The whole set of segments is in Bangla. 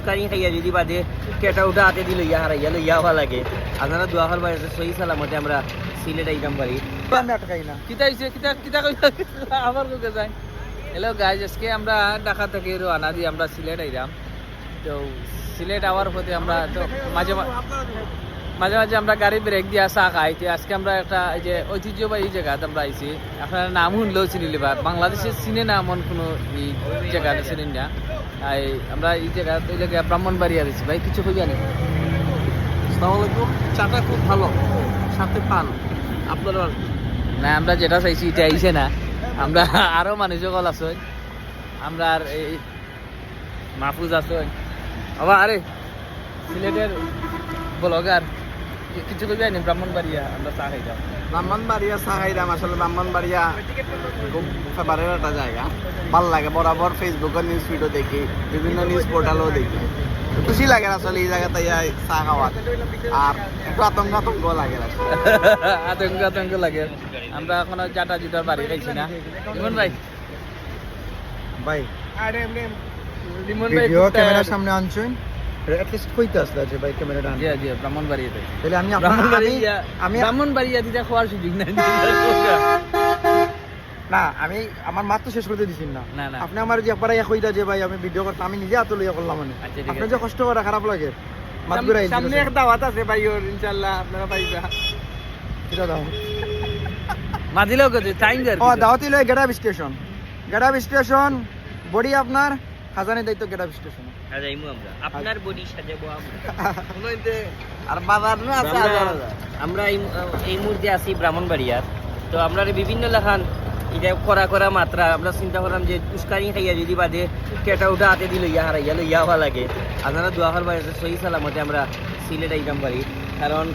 উস্কানি খাইয়া যদি বাদে কেটা উঠা হাতে দিল ইয়া হারাইয়া লইয়া হওয়া লাগে আপনারা দোয়া করবার সহি সালামতে আমরা সিলেট আইতাম পারি। কিতা হইছে কিতা কিতা কইলা আবার কইতে যাই। হ্যালো গাইজ, আজকে আমরা ঢাকা থেকে রওনা দিয়ে আমরা সিলেট আইলাম। তো সিলেট আওয়ার পথে আমরা তো মাঝে মাঝে আমরা গাড়ি ব্রেক দিয়ে চা খাই। তো আজকে আমরা একটা এই যে ঐতিহ্যবাহী জায়গাতে আমরা আইছি, আপনার নাম শুনলেও চিনি লিবা, বাংলাদেশের চিনে না এমন কোনো এই জায়গাটা চিনেন না। আমরা এই জায়গা ব্রাহ্মণবাড়িয়া দিচ্ছি। ভাই কিছু কই জানি? আসসালামু আলাইকুম। চাটা খুব ভালো, সাথে পান আপনারা না, আমরা যেটা চাইছি এটা আইছে না। আমরা আরো মানুষ সকল আছে, আমরা আর এই মাহফুজ আছে আবার আরে সিলেটের ব্লগার কিছু কই জানি ব্রাহ্মণবাড়িয়া আমরা চা খাইতাম। ব্রাহ্মণবাড়িয়া সাহাইরাম, আসলে ব্রাহ্মণবাড়িয়া খুব ফেভারেট একটা জায়গা, ভালো লাগে। বরাবর ফেসবুকের নিউজ ফিডও দেখি, বিভিন্ন নিউজ পোর্টালও দেখি, খুশি লাগে আসলে এই জায়গাতে চা খাওয়ার। আর একটু আতঙ্ক লাগে আসলে। আতঙ্ক লাগে। আমরা এখনো জাটা জুটার বাড়ি খাইছি না। লিমন ভাই ভাই লিমন ভাই ভিডিও ক্যামেরার সামনে আনছেন, at least কইতে আসলে যে ভাই ক্যামেরাটা আন। জি জি, ব্রাহ্মণবাড়িয়াতে। তাহলে আমি আমি ব্রাহ্মণবাড়িয়া দিতে খাওয়ার সুযোগ নাই। না, আমি আমার মাত্র শেষ করতে দিছেন না। না, না। আপনি আমার যে একবার কইতা যে ভাই আমি ভিডিও করতে, আমি নিজে হাতে লইয়া করলাম। মানে আচ্ছা, ঠিক আপনি আছে। যে কষ্ট করা খারাপ লাগে। মাতগুরা সামনে এক দাওয়াত আছে ভাই, ওর ইনশাআল্লাহ আপনারা পাইবা। এটা দাও। মাদিলেও কত টাইম দেয়? ও দাওয়াতি লয় গেটাব স্টেশন বডি আপনার খাজানের দায়িত্ব গেটাব স্টেশন। সাজাইমু আমরা, আপনার বডি সাজাবো আমরা। আর বাজার না আছে আমরা এই মুহূর্তে আছি ব্রাহ্মণবাড়িয়ার। তো আমরা বিভিন্ন লেখান এটা করা মাত্রা আমরা চিন্তা করলাম যে উস্কানি খাইয়া যদি বাদে কেটা উঠা হাতে দিল ইয়া হারাইয়া লইয়া হওয়া লাগে আপনারা দোয়া করবার সহি সালামতে আমরা সিলেট আইতাম পারি। কারণ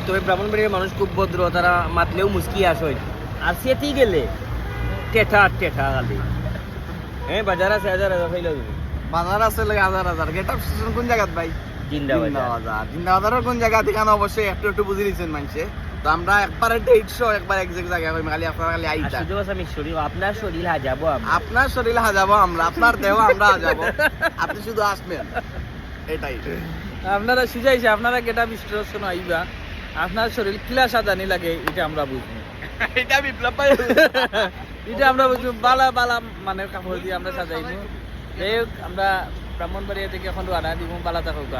তবে ব্রাহ্মণবাড়িয়ার মানুষ খুব ভদ্র, তারা মাতলেও মুস্কি আসেন। আর সেটি গেলে টেঠা খালি হ্যাঁ বাজার আছে হাজার ফাইল বাজার আছে লাগে হাজার। গেটআপ স্টেশন কোন জায়গাত ভাই? জিন্দাবাদ। জিন্দাবাজারের কোন জায়গা ঠিকানা অবশ্যই একটু বুঝে নিচ্ছেন মানুষে। তো আমরা একবারে ডেট শো একবার একজ্যাক্ট জায়গা কই খালি আপনারা খালি আইতা। শুধু আমি শরীর আপনার শরীর হাজাবো আপনার শরীরে হাজাবো আমরা, আপনার দেহ আমরা হাজাবো, আপনি শুধু আসবেন, এটাই। আপনারা সিজাইছে, আপনারা গেটা বিশ্লেষণ আইবা, আপনার শরীর কিলা সাজানি লাগে এটা আমরা বুঝবো। এটা বিপ্লব ভাই এটা আমরা বুঝবো, বালা মানে কাপড় দিয়ে আমরা সাজাইবো। যাই হোক, আমরা ব্রাহ্মণবাড়িয়া থেকে এখন রানা দিব, বালা থাকুক।